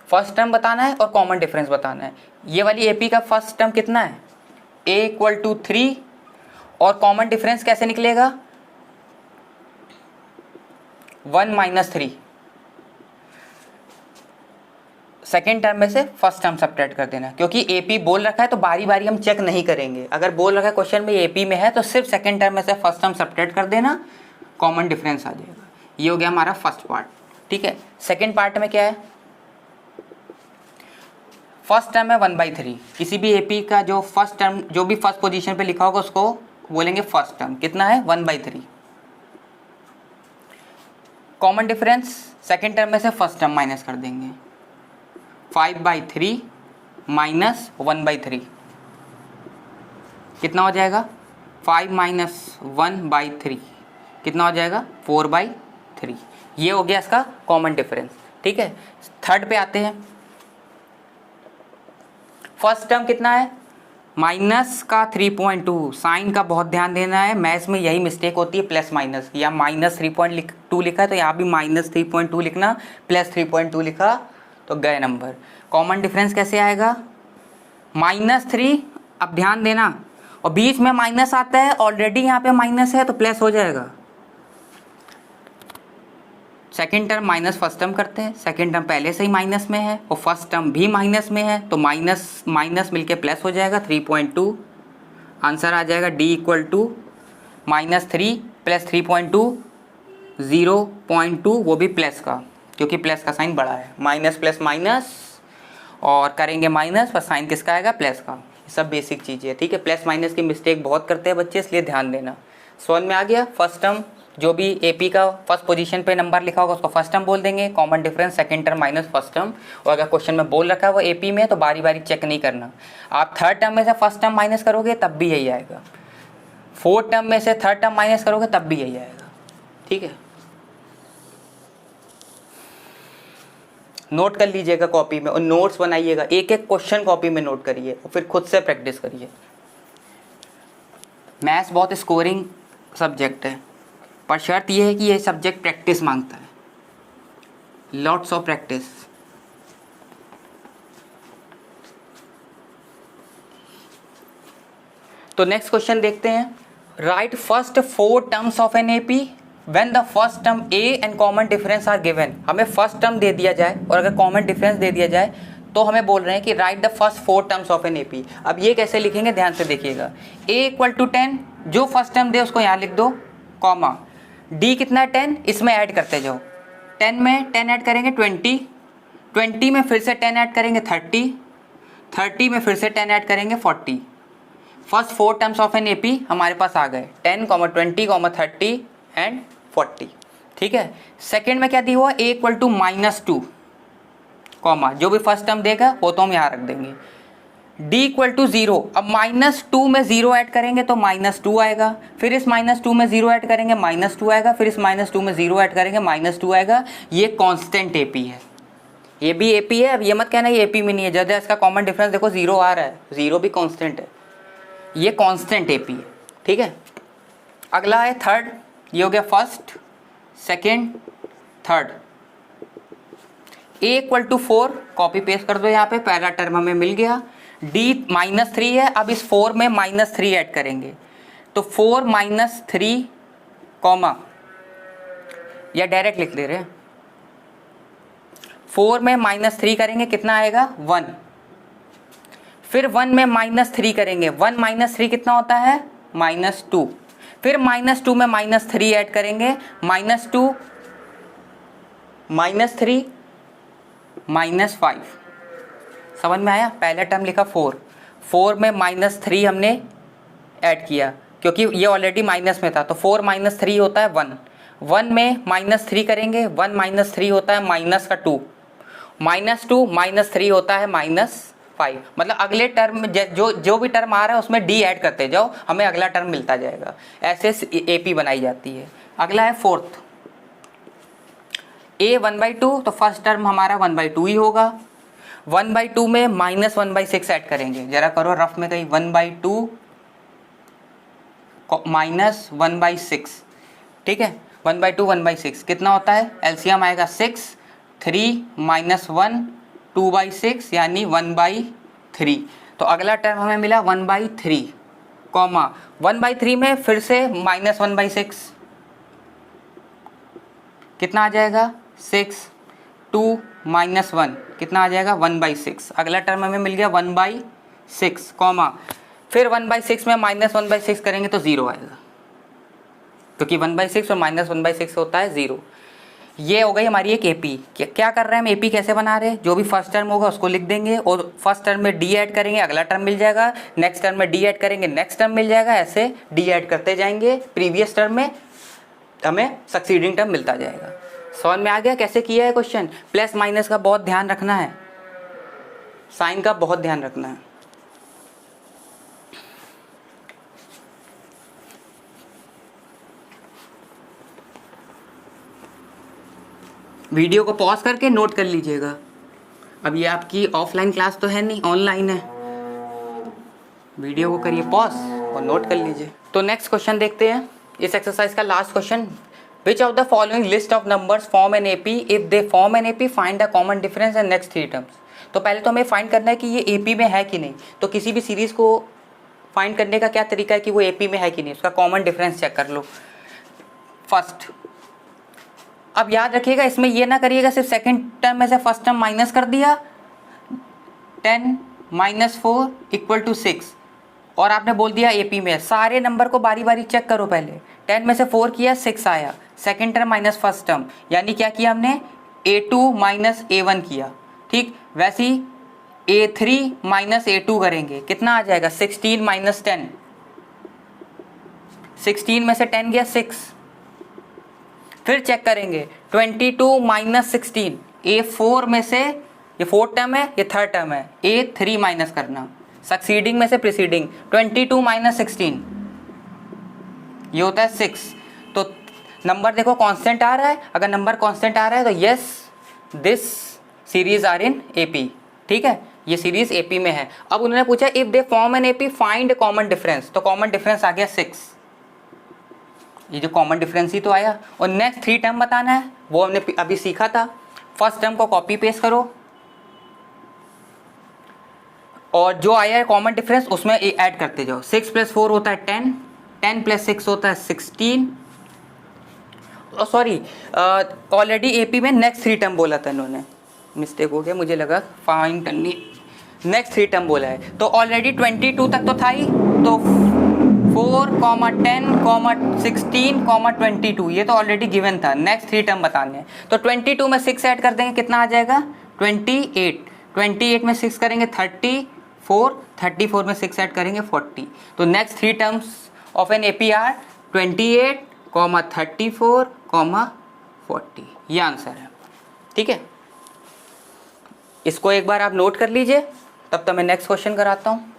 फर्स्ट टर्म बताना है और कॉमन डिफरेंस बताना है। ये वाली AP का फर्स्ट टर्म कितना है, a इक्वल टू 3, और कॉमन डिफरेंस कैसे निकलेगा, 1 - 3। सेकेंड टर्म में से फर्स्ट टर्म सब्ट्रैक्ट कर देना, क्योंकि AP बोल रखा है तो बारी बारी हम चेक नहीं करेंगे। अगर बोल रखा है क्वेश्चन में AP में है तो सिर्फ सेकेंड टर्म में से फर्स्ट टर्म सब्ट्रैक्ट कर देना, कॉमन डिफरेंस आ जाएगा। ये हो गया हमारा फर्स्ट पार्ट, ठीक है। सेकेंड पार्ट में क्या है, फर्स्ट टर्म है 1/3। किसी भी AP का जो फर्स्ट टर्म, जो भी फर्स्ट पोजीशन पे लिखा होगा उसको बोलेंगे फर्स्ट टर्म। कितना है, 1/3। कॉमन डिफरेंस सेकेंड टर्म में से फर्स्ट टर्म माइनस कर देंगे, 5/3 माइनस 1/3 कितना हो जाएगा, 5 माइनस 1/3 कितना हो जाएगा, 4/3। ये हो गया इसका कॉमन डिफरेंस। ठीक है, थर्ड पे आते हैं। फर्स्ट टर्म कितना है, माइनस का 3.2। साइन का बहुत ध्यान देना है, मैथ्स में यही मिस्टेक होती है, प्लस माइनस, या -3.2 लिखा है तो यहाँ भी -3.2 लिखना, +3.2 लिखा तो गए नंबर। कॉमन डिफरेंस कैसे आएगा, -3, अब ध्यान देना, और बीच में माइनस आता है, ऑलरेडी यहाँ पे माइनस है तो प्लस हो जाएगा। Second term minus first term करते हैं, सेकेंड टर्म पहले से ही माइनस में है और फर्स्ट टर्म भी माइनस में है, तो माइनस माइनस मिलके प्लस हो जाएगा, 3.2। आंसर आ जाएगा D = -3 + 3.2 0.2, वो भी प्लस का, क्योंकि प्लस का साइन बड़ा है, माइनस प्लस माइनस और करेंगे माइनस, पर साइन किसका आएगा, प्लस का। सब बेसिक चीज़ें है। ठीक है, प्लस माइनस की मिस्टेक बहुत करते हैं बच्चे, इसलिए ध्यान देना। समझ में आ गया। फर्स्ट टर्म जो भी एपी का फर्स्ट पोजीशन पे नंबर लिखा होगा उसको फर्स्ट टर्म बोल देंगे, common difference second term minus first term. और अगर क्वेश्चन में बोल रखा है वो एपी में, तो बारी बारी चेक नहीं करना। आप थर्ड टर्म में से फर्स्ट टर्म माइनस करोगे तब भी यही आएगा, फोर्थ टर्म में से थर्ड टर्म माइनस करोगे तब भी यही आएगा। ठीक है, नोट कर लीजिएगा कॉपी में और नोट्स बनाइएगा, एक एक क्वेश्चन कॉपी में नोट करिए और फिर खुद से प्रैक्टिस करिए। मैथ्स बहुत स्कोरिंग सब्जेक्ट है, पर शर्त यह है कि ये सब्जेक्ट प्रैक्टिस मांगता है, लॉट्स ऑफ प्रैक्टिस। तो नेक्स्ट क्वेश्चन देखते हैं। Write first 4 terms of an AP when the first term a and common difference are given. हमें फर्स्ट टर्म दे दिया जाए और अगर कॉमन डिफरेंस दे दिया जाए तो हमें बोल रहे हैं कि right the first 4 terms of an AP. अब ये कैसे लिखेंगे, ध्यान से देखिएगा। a = 10, जो फर्स्ट टर्म दे उसको यहाँ लिख दो, कॉमा d कितना है 10, इसमें ऐड करते जाओ। 10 में 10 ऐड करेंगे 20, 20 में फिर से 10 ऐड करेंगे 30, 30 में फिर से 10 ऐड करेंगे 40। First 4 terms of an AP हमारे पास आ गए, 10, 20, 30 एंड 40। ठीक है, सेकेंड में क्या दिया हुआ, a = -2, कॉमा जो भी फर्स्ट टर्म देगा वो तो हम यहाँ रख देंगे। d = 0, अब -2 में 0 ऐड करेंगे तो -2 आएगा, फिर इस -2 में 0 ऐड करेंगे -2 आएगा, फिर इस -2 में 0 ऐड करेंगे -2 आएगा। ये कांस्टेंट एपी है, ये भी एपी है। अब ये मत कहना ये एपी में नहीं है, जब इसका कॉमन डिफरेंस देखो 0 आ रहा है, 0 भी कांस्टेंट है, ये कांस्टेंट एपी है। ठीक है, अगला है थर्ड, ये हो गया first, second, third. a = 4, copy paste कर दो यहाँ पे, पहला टर्म हमें मिल गया। d -3 है, अब इस 4 में -3 ऐड करेंगे तो 4 - 3, कॉमा या डायरेक्ट लिख ले रहे हैं, 4 में -3 करेंगे कितना आएगा 1, फिर 1 में -3 करेंगे, 1 - 3 कितना होता है -2, फिर -2 में -3 ऐड करेंगे, -2 -3 -5। समझ में आया। पहला टर्म लिखा 4, 4 में -3 हमने ऐड किया क्योंकि ये ऑलरेडी माइनस में था, तो 4 - 3 होता है 1, 1 में -3 करेंगे, 1 - 3 होता है -2, -2 -3 होता है -5। मतलब अगले टर्म जो भी टर्म आ रहा है उसमें d ऐड करते जाओ, हमें अगला टर्म मिलता जाएगा। ऐसे एपी बनाई जाती है। अगला है फोर्थ, a 1/2, तो फर्स्ट टर्म हमारा 1/2 ही होगा। 1/2 में -1/6 ऐड करेंगे, जरा करो रफ में कहीं, 1/2 -1/6। ठीक है, 1/2 1/6 कितना होता है, एलसीएम आएगा 6, 3 - 1 2/6 यानी 1/3। तो अगला टर्म हमें मिला 1/3, कॉमा 1/3 में फिर से -1/6 कितना आ जाएगा 6, 2 - 1 कितना आ जाएगा 1/6। अगला टर्म हमें मिल गया 1/6, कॉमा फिर 1/6 में -1/6 करेंगे तो 0 आएगा, क्योंकि 1/6 और -1/6 होता है 0। ये हो गई हमारी एक एपी। क्या कर रहे हैं हम, एपी कैसे बना रहे हैं, जो भी फर्स्ट टर्म होगा उसको लिख देंगे और फर्स्ट टर्म में डी ऐड करेंगे, अगला टर्म मिल जाएगा, नेक्स्ट टर्म में डी ऐड करेंगे, नेक्स्ट टर्म मिल जाएगा, ऐसे डी ऐड करते जाएंगे, प्रीवियस टर्म में हमें सक्सीडिंग टर्म मिलता जाएगा। समझ में आ गया कैसे किया है क्वेश्चन? प्लस माइनस का बहुत ध्यान रखना है, साइन का बहुत ध्यान रखना है। वीडियो को पॉज करके नोट कर लीजिएगा। अब ये आपकी ऑफलाइन क्लास तो है नहीं, ऑनलाइन है। वीडियो को करिए पॉज और नोट कर लीजिए। तो नेक्स्ट क्वेश्चन देखते हैं, इस एक्सरसाइज का last question. Which of the following list of numbers form an AP, if they form an AP find the common difference in next 3 terms. तो पहले तो हमें फाइंड करना है कि ये एपी में है कि नहीं। तो किसी भी सीरीज को फाइंड करने का क्या तरीका है कि वो एपी में है कि नहीं, उसका कॉमन डिफरेंस चेक कर लो फर्स्ट। अब याद रखिएगा इसमें ये ना करिएगा सिर्फ सेकंड टर्म में से फर्स्ट टर्म माइनस कर दिया, 10 - 4 = 6 और आपने बोल दिया एपी में। सारे नंबर को बारी बारी चेक करो पहले। 10 में से 4 किया 6 आया, second term minus first term, यानी क्या किया हमने a2 - a1 किया। ठीक वैसे ही a3 - a2 करेंगे, कितना आ जाएगा 16 - 10। 16 में से 10 गया 6। फिर चेक करेंगे 22 - 16, a4 में से, ये फोर्थ टर्म है ये थर्ड टर्म है, a3 माइनस करना, सक्सीडिंग में से प्रीसीडिंग। 22 - 16 ये होता है 6। तो नंबर देखो कांस्टेंट आ रहा है, अगर नंबर कांस्टेंट आ रहा है तो yes this series are in AP. ठीक है, ये सीरीज एपी में है। अब उन्होंने पूछा if they form an AP find common difference, तो कॉमन डिफरेंस आ गया 6। ये जो कॉमन डिफरेंस ही तो आया। और नेक्स्ट 3 टर्म बताना है, वो हमने अभी सीखा था। फर्स्ट टर्म को कॉपी पेस्ट करो और जो आया है कॉमन डिफरेंस उसमें ऐड करते जाओ। 6 + 4 होता है 10, 10 + 6 होता है 16। सॉरी, ऑलरेडी एपी में नेक्स्ट 3 टर्म बोला था इन्होंने, मिस्टेक हो गया, मुझे लगा फाइन करनी, नेक्स्ट 3 टर्म बोला है। तो ऑलरेडी 22 तक तो था ही, तो 4, 10, 16, 22 ये तो ऑलरेडी गिवन था। नेक्स्ट 3 टर्म बताने हैं, तो 22 में 6 ऐड कर देंगे, कितना आ जाएगा 28। 28 में 6 करेंगे 34, 34 में 6 ऐड करेंगे 40। तो next 3 terms of an AP are 28, 34, 40। ये आंसर है। ठीक है, इसको एक बार आप नोट कर लीजिए, तब तक मैं नेक्स्ट क्वेश्चन कराता हूँ।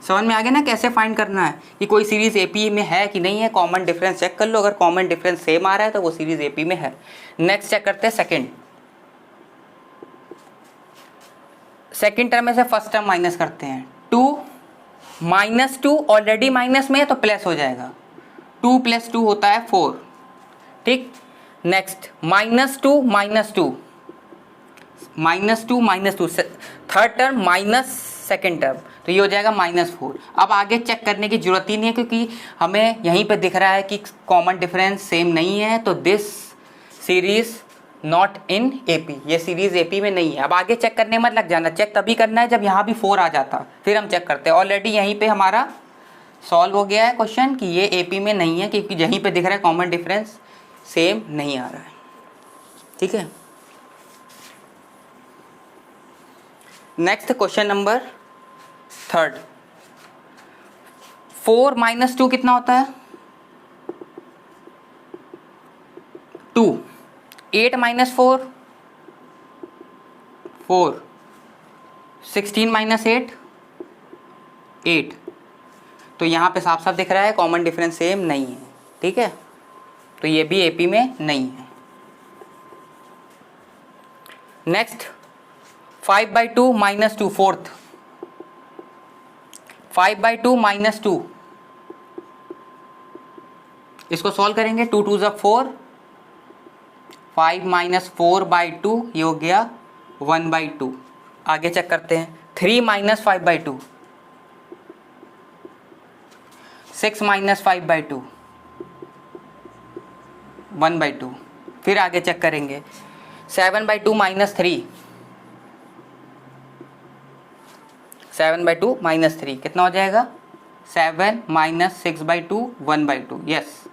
समझ में आ गया ना कैसे फाइंड करना है कि कोई सीरीज एपी में है कि नहीं है। कॉमन डिफरेंस चेक कर लो, अगर कॉमन डिफरेंस सेम आ रहा है तो वो सीरीज एपी में है। नेक्स्ट चेक करते हैं सेकंड टर्म में से फर्स्ट टर्म माइनस करते हैं। 2 - 2 ऑलरेडी माइनस में है तो प्लस हो जाएगा, 2 + 2 होता है 4। ठीक, next -2 - 2, -2 third term minus second term, तो ये हो जाएगा -4। अब आगे चेक करने की जरूरत ही नहीं है क्योंकि हमें यहीं पे दिख रहा है कि कॉमन डिफरेंस सेम नहीं है, तो this series not in AP, ये सीरीज एपी में नहीं है। अब आगे चेक करने मत लग जाना, चेक तभी करना है जब यहाँ भी 4 आ जाता, फिर हम चेक करते हैं। ऑलरेडी यहीं पे हमारा सॉल्व हो गया है क्वेश्चन कि ये एपी में नहीं है, क्योंकि यहीं पे दिख रहा है कॉमन डिफरेंस सेम नहीं आ रहा है। ठीक है, नेक्स्ट क्वेश्चन नंबर 3। 4 - 2 कितना होता है 2। 8 - 4 4। 16 - 8 8। तो यहाँ पे साफ साफ दिख रहा है कॉमन डिफरेंस सेम नहीं है। ठीक है, तो ये भी एपी में नहीं है। Next 5/2 - 2 fourth. 5/2 - 2, इसको सॉल्व करेंगे। 2 2 = 4, 5 - 4/2 ये हो गया 1/2। आगे चेक करते हैं 3 - 5/2, 6 - 5/2 1/2। फिर आगे चेक करेंगे 7/2 - 3, 7/2 - 3 कितना हो जाएगा 7 - 6/2 1/2। यस,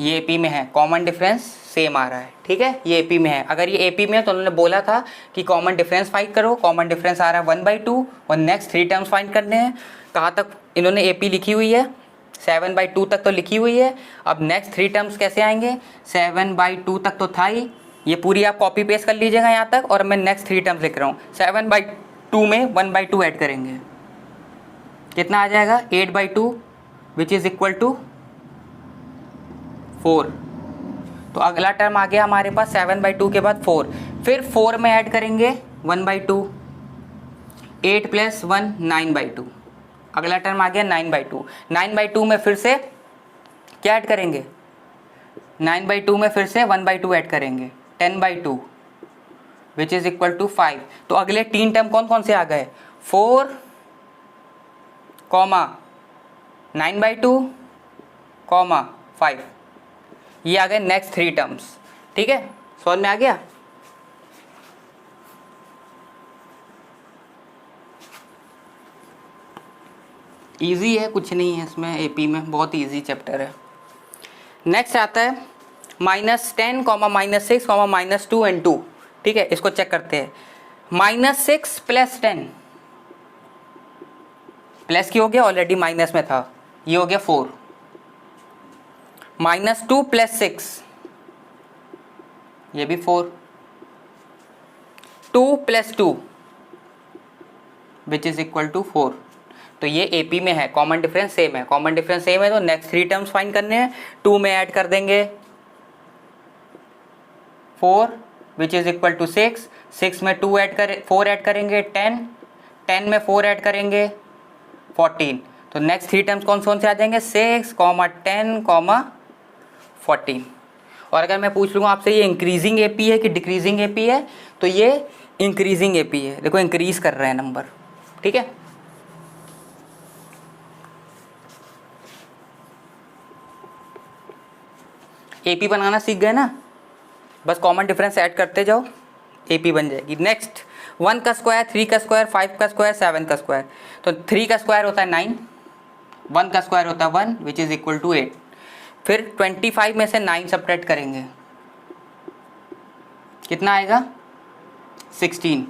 ये एपी में है, कॉमन डिफरेंस सेम आ रहा है। ठीक है, ये एपी में है। अगर ये एपी में है तो उन्होंने बोला था कि कॉमन डिफरेंस फाइंड करो, कॉमन डिफरेंस आ रहा है 1/2 और नेक्स्ट 3 टर्म्स फाइंड करने हैं। कहाँ तक इन्होंने एपी लिखी हुई है 7/2 तक तो लिखी हुई है। अब नेक्स्ट 3 टर्म्स कैसे आएंगे, 7/2 तक तो था ही, ये पूरी आप कॉपी पेस्ट कर लीजिएगा यहाँ तक, और मैं नेक्स्ट 3 टर्म्स लिख रहा हूँ। 7/2 में 1/2 ऐड करेंगे, कितना आ जाएगा 8/2 विच इज़ इक्वल टू 4। तो अगला टर्म आ गया हमारे पास 7/2 के बाद 4, फिर 4 में ऐड करेंगे 1/2, 8 + 1 9/2, अगला टर्म आ गया 9/2। 9/2 में फिर से क्या ऐड करेंगे, 9/2 में फिर से 1/2 ऐड करेंगे, 10/2 विच इज़ इक्वल टू 5। तो अगले 3 टर्म कौन कौन से आ गए, 4, 9/2, 5, ये आ गए नेक्स्ट 3 टर्म्स। ठीक है, समझ में आ गया। इजी है, कुछ नहीं है इसमें, एपी में बहुत इजी चैप्टर है। नेक्स्ट आता है -10, -6, -2 एंड 2। ठीक है, इसको चेक करते हैं। -6 + 10, प्लस की हो गया, ऑलरेडी माइनस में था, ये हो गया 4। -2 + 6, ये भी 4। 2 + 2 विच इज इक्वल टू 4। तो ये एपी में है, कॉमन डिफरेंस सेम है, कॉमन डिफरेंस सेम है तो नेक्स्ट 3 टर्म्स फाइंड करने हैं। 2 में ऐड कर देंगे 4 विच इज इक्वल टू 6, 6 में 4 ऐड करेंगे 10, 10 में 4 ऐड करेंगे 14। तो नेक्स्ट 3 टर्म्स कौन से आ जाएंगे, 6, 10, 14। और अगर मैं पूछ लूँगा आपसे ये इंक्रीजिंग एपी है कि डिक्रीजिंग एपी है, तो ये इंक्रीजिंग एपी है, देखो इंक्रीज कर रहे हैं नंबर। ठीक है, एपी बनाना सीख गए ना, बस कॉमन डिफरेंस ऐड करते जाओ, एपी बन जाएगी। नेक्स्ट 1 का स्क्वायर, 3 का स्क्वायर, 5 का स्क्वायर, 7 का स्क्वायर। तो 3 का स्क्वायर होता है 9, 1 का स्क्वायर होता है 1 विच इज़ इक्वल टू 8। फिर 25 में से 9 सब्ट्रैक्ट करेंगे, कितना आएगा 16।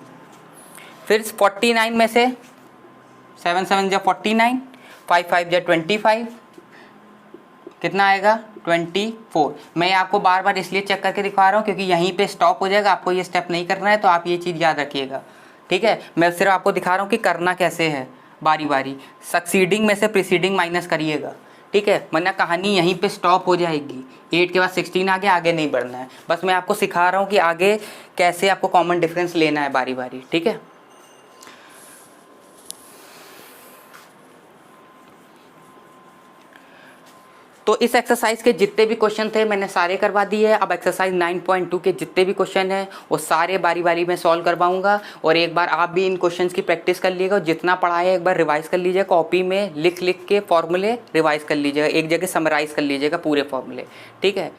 फिर 49 में से 7 7 जा 49, 5 5 जा 25, कितना आएगा 24। मैं आपको बार बार इसलिए चेक करके दिखा रहा हूँ क्योंकि यहीं पे स्टॉप हो जाएगा, आपको ये स्टेप नहीं करना है, तो आप ये चीज़ याद रखिएगा। ठीक है, मैं सिर्फ आपको दिखा रहा हूँ कि करना कैसे है, बारी बारी सक्सीडिंग में से प्रीसीडिंग माइनस करिएगा। ठीक है, वरना कहानी यहीं पे स्टॉप हो जाएगी, 8 के बाद 16 आगे नहीं बढ़ना है। बस मैं आपको सिखा रहा हूँ कि आगे कैसे आपको कॉमन डिफरेंस लेना है बारी बारी। ठीक है, तो इस एक्सरसाइज के जितने भी क्वेश्चन थे मैंने सारे करवा दिए। अब एक्सरसाइज 9.2 के जितने भी क्वेश्चन हैं वो सारे बारी बारी में सॉल्व करवाऊंगा, और एक बार आप भी इन क्वेश्चंस की प्रैक्टिस कर लीजिएगा, जितना पढ़ा है एक बार रिवाइज कर लीजिएगा, कॉपी में लिख लिख के फॉर्मूले रिवाइज कर लीजिएगा, एक जगह समराइज कर लीजिएगा पूरे फॉर्मूले। ठीक है।